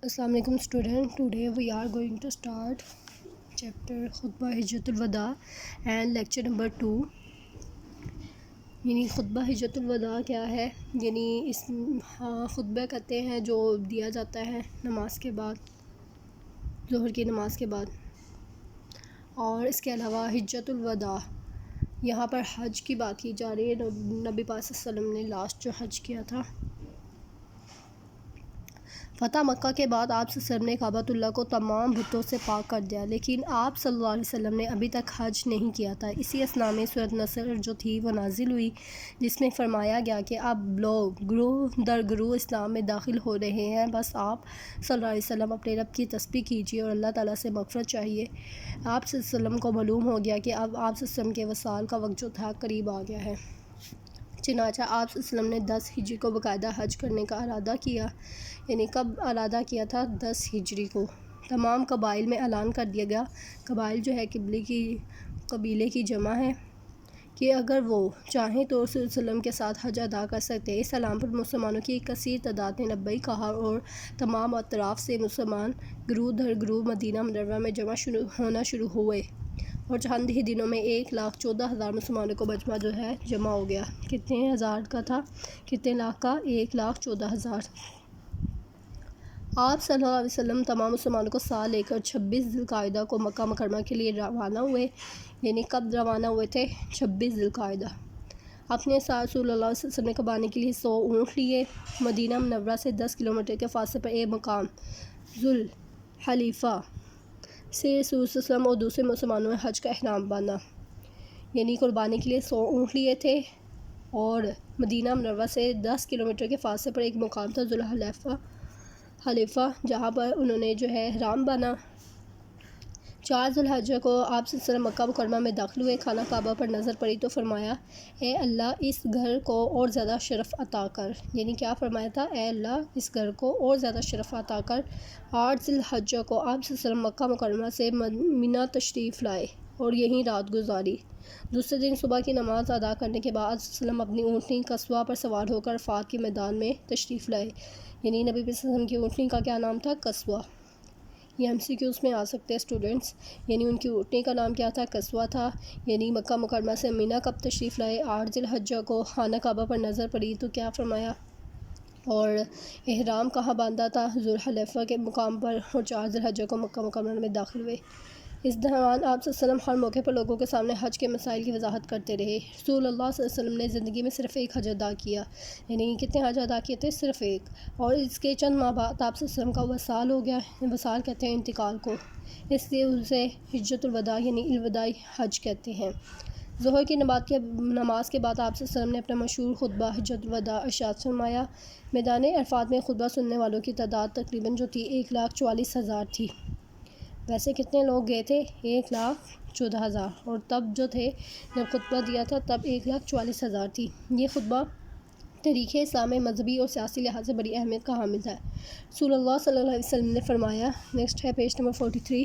السلام علیکم student. Today we are going to start chapter خطبہ حجۃ الوداع اینڈ لیکچر نمبر 2. یعنی خطبہ حجۃ الوداع کیا ہے؟ یعنی اس خطبہ کہتے ہیں جو دیا جاتا ہے نماز کے بعد، ظہر کی نماز کے بعد. اور اس کے علاوہ حجۃ الوداع، یہاں پر حج کی بات کی جا رہی ہے. نبی پاک صلی اللہ علیہ وسلم نے لاسٹ جو حج کیا تھا، فتح مکہ کے بعد آپ صلی اللہ علیہ وسلم نے کعبۃ اللہ کو تمام بتوں سے پاک کر دیا، لیکن آپ صلی اللہ علیہ وسلم نے ابھی تک حج نہیں کیا تھا. اسی اثنا میں سورۃ نصر جو تھی وہ نازل ہوئی، جس میں فرمایا گیا کہ اب لوگ گروہ در گروہ اسلام میں داخل ہو رہے ہیں، بس آپ صلی اللہ علیہ وسلم اپنے رب کی تسبیح کیجیے اور اللہ تعالیٰ سے مغفرت چاہیے. آپ صلی اللہ علیہ وسلم کو معلوم ہو گیا کہ اب آپ صلی اللہ علیہ وسلم کے وصال کا وقت جو تھا قریب آ گیا ہے. چنانچہ آپ صلی اللہ علیہ وسلم نے 10 ہجری کو باقاعدہ حج کرنے کا ارادہ کیا. یعنی کب ارادہ کیا تھا؟ 10 ہجری کو. تمام قبائل میں اعلان کر دیا گیا. قبائل جو ہے قبیلے کی جمع ہے کہ اگر وہ چاہیں تو رسول صلی اللہ علیہ وسلم کے ساتھ حج ادا کر سکتے ہیں. اس اعلان پر مسلمانوں کی کثیر تعداد نے لبیک کہا اور تمام اطراف سے مسلمان گروہ در گروہ مدینہ منورہ میں جمع ہونا شروع ہوئے، اور چند ہی دنوں میں 1,14,000 مسلمانوں کو مجمع جو ہے جمع ہو گیا. کتنے ہزار کا تھا؟ کتنے لاکھ کا؟ 1,14,000. آپ صلی اللہ علیہ وسلم تمام مسلمانوں کو ساتھ لے کر 26 ذی القعدہ کو مکہ مکرمہ کے لیے روانہ ہوئے. یعنی کب روانہ ہوئے تھے؟ 26 ذی القعدہ. اپنے ساتھ رسول اللہ صلی اللہ علیہ وسلم نے قبانے کے لیے 100 اونٹ لیے. مدینہ منورہ سے 10 کلومیٹر کے فاصلے پر ایک مقام ذوالحلیفہ سے رسول صلی اللہ علیہ وسلم اور دوسرے مسلمانوں نے حج کا احرام باندھا. یعنی قربانی کے لیے 100 اونٹ لیے تھے، اور مدینہ منورہ سے 10 کلومیٹر کے فاصلے پر ایک مقام تھا ذوالحلیفہ، جہاں پر انہوں نے جو ہے احرام باندھا. 4 ذی الحجہ کو آپ صلی اللہ علیہ وسلم مکہ مکرمہ میں داخل ہوئے. خانہ کعبہ پر نظر پڑی تو فرمایا، اے اللہ اس گھر کو اور زیادہ شرف عطا کر. یعنی کیا فرمایا تھا؟ اے اللہ اس گھر کو اور زیادہ شرف عطا کر. 8 ذی الحجہ کو آپ صلی اللہ علیہ وسلم مکہ مکرمہ سے منی تشریف لائے اور یہیں رات گزاری. دوسرے دن صبح کی نماز ادا کرنے کے بعد صلی اللہ علیہ وسلم اپنی اونٹنی قصوہ پر سوار ہو کر عرفات کے میدان میں تشریف لائے. یعنی نبی صلی اللہ علیہ وسلم کی اونٹنی کا کیا نام تھا؟ قصوہ. یہ MCQs میں آ سکتے ہیں اسٹوڈنٹس. یعنی ان کی اونٹنی کا نام کیا تھا؟ قصوہ تھا. یعنی مکہ مکرمہ سے منی کب تشریف لائے؟ 8 ذی الحجہ کو. خانہ کعبہ پر نظر پڑی تو کیا فرمایا؟ اور احرام کہاں باندھا تھا؟ ذوالحلیفہ کے مقام پر. اور 4 ذی الحجہ کو مکہ مکرمہ میں داخل ہوئے. اس دوران آپ صلی اللہ علیہ وسلم ہر موقع پر لوگوں کے سامنے حج کے مسائل کی وضاحت کرتے رہے. رسول اللہ صلی اللہ علیہ وسلم نے زندگی میں صرف ایک حج ادا کیا. یعنی کتنے حج ادا کیے تھے؟ صرف ایک. اور اس کے چند ماہ بعد آپ صلی اللہ علیہ وسلم کا وصال ہو گیا. وصال کہتے ہیں انتقال کو، اس لیے اسے حجۃ الوداع یعنی الوداعی حج کہتے ہیں. ظہر کی نماز کے بعد آپ صلی اللہ علیہ وسلم نے اپنا مشہور خطبہ حجۃ الوداع ارشاد فرمایا. میدان عرفات میں خطبہ سننے والوں کی تعداد تقریباً جو تھی 1,44,000 تھی. ویسے کتنے لوگ گئے تھے؟ 1,14,000. اور تب جو تھے جب خطبہ دیا تھا تب 1,44,000 تھی. یہ خطبہ تاریخ اسلام میں مذہبی اور سیاسی لحاظ سے بڑی اہمیت کا حامل ہے. رسول اللہ صلی اللہ علیہ وسلم نے فرمایا، نیکسٹ ہے پیج نمبر 43،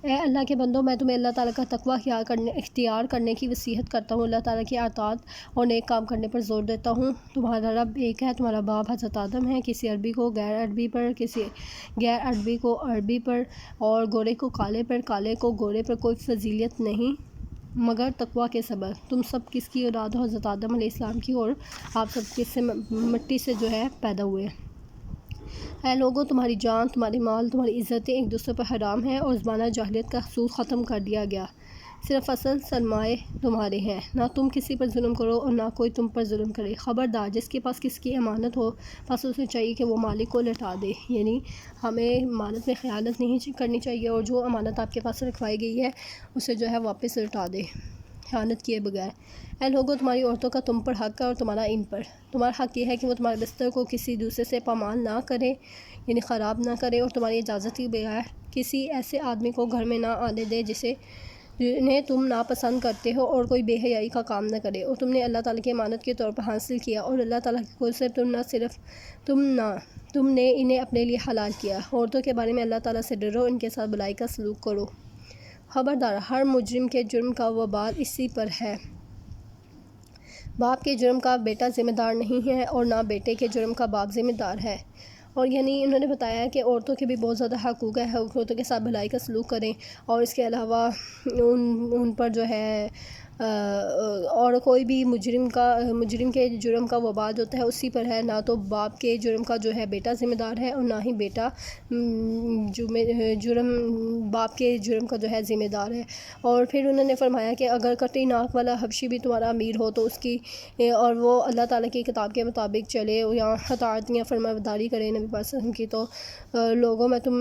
اے اللہ کے بندو، میں تمہیں اللہ تعالیٰ کا تقوی اختیار کرنے کی وصیت کرتا ہوں. اللہ تعالیٰ کی اطاعت اور نیک کام کرنے پر زور دیتا ہوں. تمہارا رب ایک ہے، تمہارا باپ حضرت آدم ہے. کسی عربی کو غیر عربی پر، کسی غیر عربی کو عربی پر، اور گورے کو کالے پر، کالے کو گورے پر کوئی فضیلت نہیں مگر تقوی کے سبب. تم سب کس کی اولاد ہو؟ حضرت آدم علیہ السلام کی، اور آپ سب کس سے؟ مٹی سے جو ہے پیدا ہوئے. اے لوگو، تمہاری جان، تمہاری مال، تمہاری عزتیں ایک دوسرے پر حرام ہیں، اور زمانہ جاہلیت کا سود ختم کر دیا گیا. صرف اصل سرمائے تمہارے ہیں. نہ تم کسی پر ظلم کرو اور نہ کوئی تم پر ظلم کرے. خبردار، جس کے پاس کس کی امانت ہو بس اسے چاہیے کہ وہ مالک کو لوٹا دے. یعنی ہمیں امانت میں خیانت نہیں کرنی چاہیے، اور جو امانت آپ کے پاس رکھوائی گئی ہے اسے جو ہے واپس لوٹا دے خیانت کیے بغیر. اے لوگو، تمہاری عورتوں کا تم پر حق ہے اور تمہارا ان پر. تمہارا حق یہ ہے کہ وہ تمہارے بستر کو کسی دوسرے سے پامال نہ کرے، یعنی خراب نہ کرے، اور تمہاری اجازت کے بغیر کسی ایسے آدمی کو گھر میں نہ آنے دے جنہیں تم ناپسند کرتے ہو، اور کوئی بے حیائی کا کام نہ کرے. اور تم نے اللہ تعالیٰ کی امانت کے طور پر حاصل کیا، اور اللہ تعالیٰ کی قول سے تم نے انہیں اپنے لیے حلال کیا. عورتوں کے بارے میں اللہ تعالیٰ سے ڈرو، ان کے ساتھ بھلائی کا سلوک کرو. خبردار، ہر مجرم کے جرم کا وبال اسی پر ہے. باپ کے جرم کا بیٹا ذمہ دار نہیں ہے، اور نہ بیٹے کے جرم کا باپ ذمہ دار ہے. اور یعنی انہوں نے بتایا کہ عورتوں کے بھی بہت زیادہ حقوق ہے، عورتوں کے ساتھ بھلائی کا سلوک کریں، اور اس کے علاوہ ان پر جو ہے اور کوئی بھی مجرم کے جرم کا وبال ہوتا ہے اسی پر ہے، نہ تو باپ کے جرم کا جو ہے بیٹا ذمہ دار ہے، اور نہ ہی بیٹا باپ کے جرم کا جو ہے ذمہ دار ہے۔ اور پھر انہوں نے فرمایا کہ اگر کٹی ناک والا حبشی بھی تمہارا امیر ہو تو اس کی اور وہ اللہ تعالیٰ کی کتاب کے مطابق چلے یا اطاعت یا فرمانبرداری کرے نبی پاک صلی اللہ علیہ وسلم کی، تو لوگوں میں تم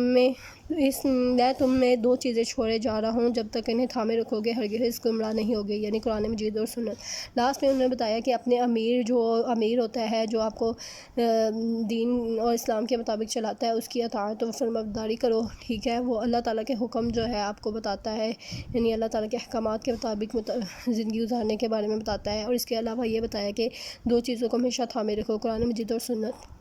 میں دو چیزیں چھوڑے جا رہا ہوں، جب تک انہیں تھامے رکھو گے ہرگز گمراہ نہیں ہوگے، یعنی قرآن مجید اور سنت۔ لاسٹ میں انہوں نے بتایا کہ اپنے جو امیر ہوتا ہے، جو آپ کو دین اور اسلام کے مطابق چلاتا ہے، اس کی اطاعت و فرمانبرداری کرو، ٹھیک ہے، وہ اللہ تعالیٰ کے حکم جو ہے آپ کو بتاتا ہے، یعنی اللہ تعالیٰ کے احکامات کے مطابق زندگی گزارنے کے بارے میں بتاتا ہے، اور اس کے علاوہ یہ بتایا کہ دو چیزوں کو ہمیشہ تھامے رکھو، قرآن مجید اور سنت۔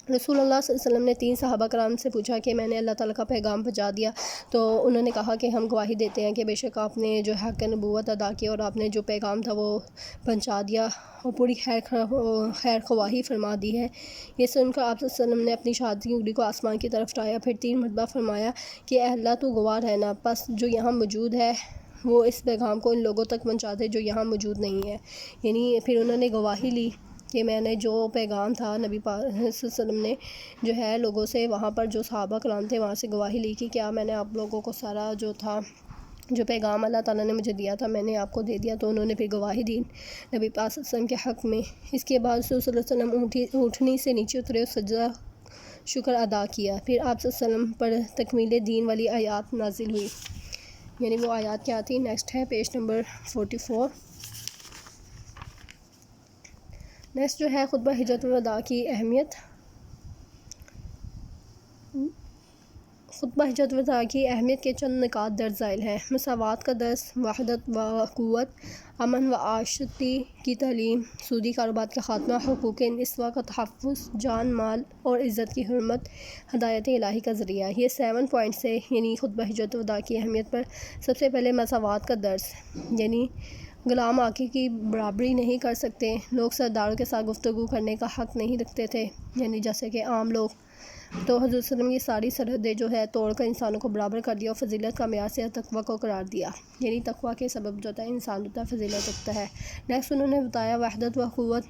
رسول اللہ صلی اللہ علیہ وسلم نے 3 صحابہ کرام سے پوچھا کہ میں نے اللہ تعالیٰ کا پیغام پہنچا دیا، تو انہوں نے کہا کہ ہم گواہی دیتے ہیں کہ بے شک آپ نے جو حق نبوت ادا کی اور آپ نے جو پیغام تھا وہ پہنچا دیا اور پوری خیر خواہی فرما دی ہے۔ یہ سن کر آپ صلی اللہ علیہ وسلم نے اپنی شہادت کی انگلی کو آسمان کی طرف اٹھایا، پھر 3 مرتبہ فرمایا کہ اے اللہ تو گواہ رہنا، پس جو یہاں موجود ہے وہ اس پیغام کو ان لوگوں تک پہنچا دے جو یہاں موجود نہیں ہے، یعنی پھر انہوں نے گواہی لی کہ میں نے جو پیغام تھا نبی پاک صلی اللہ علیہ وسلم نے جو ہے لوگوں سے وہاں پر جو صحابہ کرام تھے وہاں سے گواہی لی کہ کیا میں نے آپ لوگوں کو سارا جو تھا جو پیغام اللہ تعالیٰ نے مجھے دیا تھا میں نے آپ کو دے دیا، تو انہوں نے پھر گواہی دی نبی پاک صلی اللہ علیہ وسلم کے حق میں۔ اس کے بعد رسول صلی اللہ علیہ وسلم اونٹنی سے نیچے اترے اور سجدہ شکر ادا کیا، پھر آپ صلی اللہ علیہ وسلم پر تکمیل دین والی آیات نازل ہوئی، یعنی وہ آیات کیا تھی، نیکسٹ ہے پیج نمبر 44۔ نیکسٹ جو ہے خطبہ حجت الوداع کی اہمیت۔ خطبہ حجت الوداع کی اہمیت کے چند نکات درج ذیل ہیں۔ مساوات کا درس، وحدت و قوت، امن و آشتی کی تعلیم، سودی کاروبار کا خاتمہ، حقوق نسواں کا تحفظ، جان مال اور عزت کی حرمت، ہدایت الہی کا ذریعہ۔ یہ 7 پوائنٹس ہے یعنی خطبہ حجت الوداع کی اہمیت پر۔ سب سے پہلے مساوات کا درس، یعنی غلام آقے کی برابری نہیں کر سکتے، لوگ سرداروں کے ساتھ گفتگو کرنے کا حق نہیں رکھتے تھے، یعنی جیسے کہ عام لوگ، تو حضور صلی اللہ علیہ وسلم کی ساری سرحدیں جو ہے توڑ کر انسانوں کو برابر کر دیا اور فضیلت کا معیار سے تقویٰ کو قرار دیا، یعنی تقویٰ کے سبب جو ہوتا ہے انسان ہوتا ہے فضیلت رکھتا ہے۔ نیکسٹ انہوں نے بتایا وحدت و قوت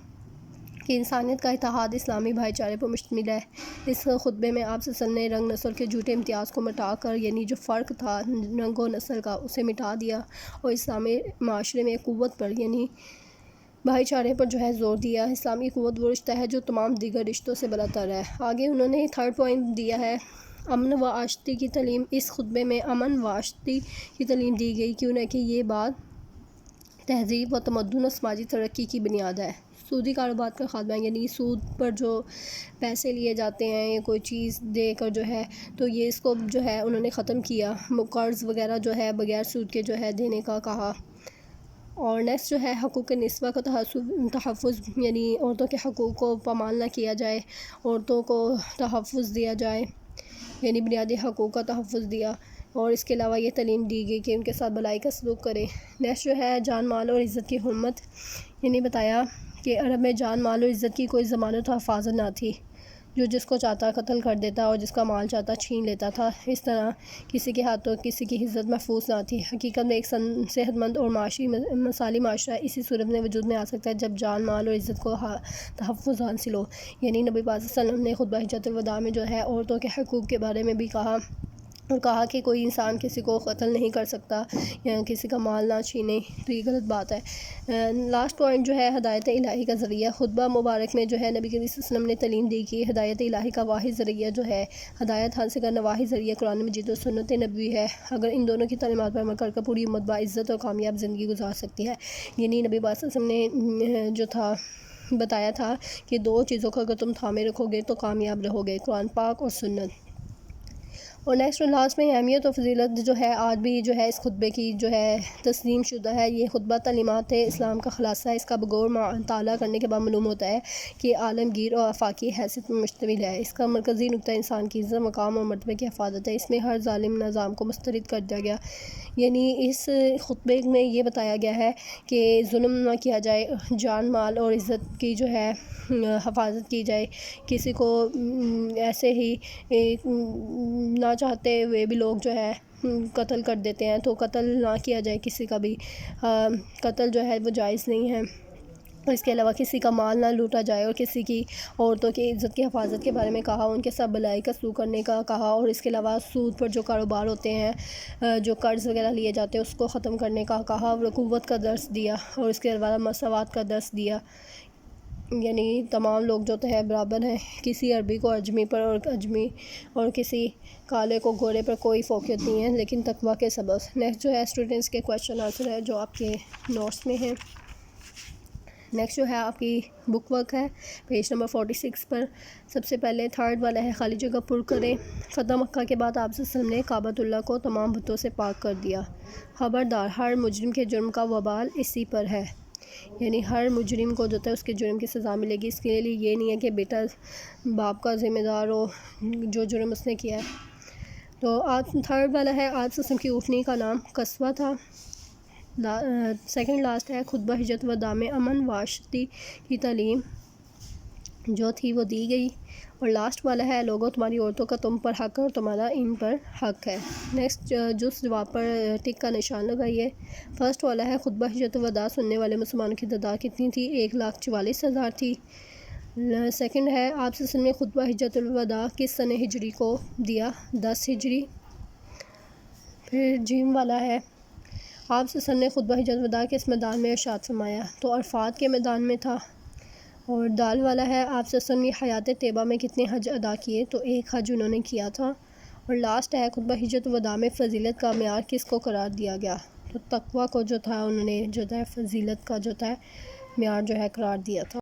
کہ انسانیت کا اتحاد اسلامی بھائی چارے پر مشتمل ہے۔ اس خطبے میں آپ صلی اللہ علیہ وسلم نے رنگ نسل کے جھوٹے امتیاز کو مٹا کر، یعنی جو فرق تھا رنگ و نسل کا اسے مٹا دیا، اور اسلامی معاشرے میں قوت پر یعنی بھائی چارے پر جو ہے زور دیا۔ اسلامی قوت وہ رشتہ ہے جو تمام دیگر رشتوں سے برتر ہے۔ آگے انہوں نے 3rd پوائنٹ دیا ہے امن و آشتی کی تعلیم۔ اس خطبے میں امن و آشتی کی تعلیم دی گئی کیونکہ یہ بات تہذیب و تمدن و سماجی ترقی کی بنیاد ہے۔ سودی کاروبار کا خاتمہ، یعنی سود پر جو پیسے لیے جاتے ہیں یا کوئی چیز دے کر جو ہے تو یہ اس کو جو ہے انہوں نے ختم کیا، قرض وغیرہ جو ہے بغیر سود کے جو ہے دینے کا کہا۔ اور نیکسٹ جو ہے حقوق نسواں کا تحفظ، یعنی عورتوں کے حقوق کو پامال نہ کیا جائے، عورتوں کو تحفظ دیا جائے، یعنی بنیادی حقوق کا تحفظ دیا، اور اس کے علاوہ یہ تعلیم دی گئی کہ ان کے ساتھ بھلائی کا سلوک کرے۔ نیکسٹ جو ہے جان مال اور عزت کی حرمت، یعنی بتایا کہ عرب میں جان مال اور عزت کی کوئی ضمانت و حفاظت نہ تھی، جو جس کو چاہتا قتل کر دیتا اور جس کا مال چاہتا چھین لیتا تھا، اس طرح کسی کے ہاتھوں کسی کی عزت محفوظ نہ تھی۔ حقیقت میں ایک صحت مند اور مثالی معاشرہ اسی صورت میں وجود میں آ سکتا ہے جب جان مال اور عزت کو تحفظ حاصل ہو، یعنی نبی پاک صلی اللہ علیہ وسلم نے خطبہ حجت الوداع میں جو ہے عورتوں کے حقوق کے بارے میں بھی کہا، اور کہا کہ کوئی انسان کسی کو قتل نہیں کر سکتا یا کسی کا مال نہ چھینے، تو یہ غلط بات ہے۔ لاسٹ پوائنٹ جو ہے ہدایت الہی کا ذریعہ۔ خطبہ مبارک میں جو ہے نبی کریم صلی اللہ علیہ وسلم نے تعلیم دی کہ ہدایت الہی کا واحد ذریعہ جو ہے ہدایت حاصل کرنا واحد ذریعہ قرآن مجید اور سنت نبوی ہے۔ اگر ان دونوں کی تعلیمات پر عمل کر پوری امت باعزت اور کامیاب زندگی گزار سکتی ہے، یعنی نبی پاک صلی اللہ علیہ وسلم نے جو تھا بتایا تھا کہ 2 چیزوں کو اگر تم تھامے رکھو گے تو کامیاب رہو گے، قرآن پاک اور سنت۔ اور نیکسٹ اور لاسٹ میں اہمیت و فضیلت جو ہے آج بھی جو ہے اس خطبے کی جو ہے تسلیم شدہ ہے. یہ خطبہ تعلیمات اسلام کا خلاصہ ہے. اس کا بغور مطالعہ کرنے کے بعد معلوم ہوتا ہے کہ عالمگیر اور آفاقی حیثیت میں مشتمل ہے. اس کا مرکزی نقطہ انسان کی عزت مقام اور مرتبے کی حفاظت ہے. اس میں ہر ظالم نظام کو مسترد کر دیا گیا. یعنی اس خطبے میں یہ بتایا گیا ہے کہ ظلم نہ کیا جائے, جان مال اور عزت کی جو ہے حفاظت کی جائے. کسی کو ایسے ہی نہ چاہتے ہوئے بھی لوگ جو ہے قتل کر دیتے ہیں, تو قتل نہ کیا جائے کسی کا بھی. قتل جو ہے وہ جائز نہیں ہے. اور اس کے علاوہ کسی کا مال نہ لوٹا جائے, اور کسی کی عورتوں کی عزت کی حفاظت کے بارے میں کہا, ان کے ساتھ بھلائی کا سلوک کرنے کا کہا. اور اس کے علاوہ سود پر جو کاروبار ہوتے ہیں, جو قرض وغیرہ لیے جاتے ہیں, اس کو ختم کرنے کا کہا. اور قوت کا درس دیا, اور اس کے علاوہ مساوات کا درس دیا. یعنی تمام لوگ جو ہے برابر ہیں, کسی عربی کو اجمی پر اور کسی کالے کو گورے پر کوئی فوقیت نہیں ہے, لیکن تقویٰ کے سبب. نیکسٹ جو ہے اسٹوڈنٹس کے کویشچن آنسر ہے جو آپ کے نوٹس میں ہیں. نیکسٹ جو ہے آپ کی بک ورک ہے پیج نمبر 46 پر. سب سے پہلے تھرڈ والا ہے خالی جگہ پر کریں. فتح مکہ کے بعد آپ صلی اللہ علیہ وسلم نے کعبۃ اللہ کو تمام بتوں سے پاک کر دیا. خبردار, ہر مجرم کے جرم کا وبال اسی پر ہے. یعنی ہر مجرم کو جو ہے اس کے جرم کی سزا ملے گی. اس کے لیے یہ نہیں ہے کہ بیٹا باپ کا ذمہ دار ہو جو جرم اس نے کیا ہے. تو تھرڈ والا ہے آپ صلی اللہ علیہ وسلم کی اونٹنی کا نام قصوہ تھا. سیکنڈ لاسٹ ہے خطبہ حجت وداع میں امن واشتی کی تعلیم جو تھی وہ دی گئی. اور لاسٹ والا ہے لوگوں تمہاری عورتوں کا تم پر حق ہے اور تمہارا ان پر حق ہے. نیکسٹ جس جواب پر ٹک کا نشان لگائیے. فرسٹ والا ہے خطبہ حجت وداع سننے والے مسلمانوں کی تعداد کتنی تھی؟ 1,44,000 تھی. سیکنڈ ہے آپ صلی اللہ علیہ وسلم نے خطبہ حجت الوداع کس سنہ ہجری کو دیا؟ 10 ہجری. پھر جیم والا ہے آپ صلی اللہ علیہ وسلم نے خطبہ حجت الوداع کس میدان میں ارشاد فرمایا؟ تو عرفات کے میدان میں تھا. اور دال والا ہے آپ صلی اللہ علیہ وسلم نے حیات طیبہ میں کتنے حج ادا کیے؟ تو 1 حج انہوں نے کیا تھا. اور لاسٹ ہے خطبہ حجت الوداع میں فضیلت کا معیار کس کو قرار دیا گیا؟ تو تقویٰ کو جو تھا انہوں نے جو ہے فضیلت کا جو تھا معیار جو ہے قرار دیا تھا.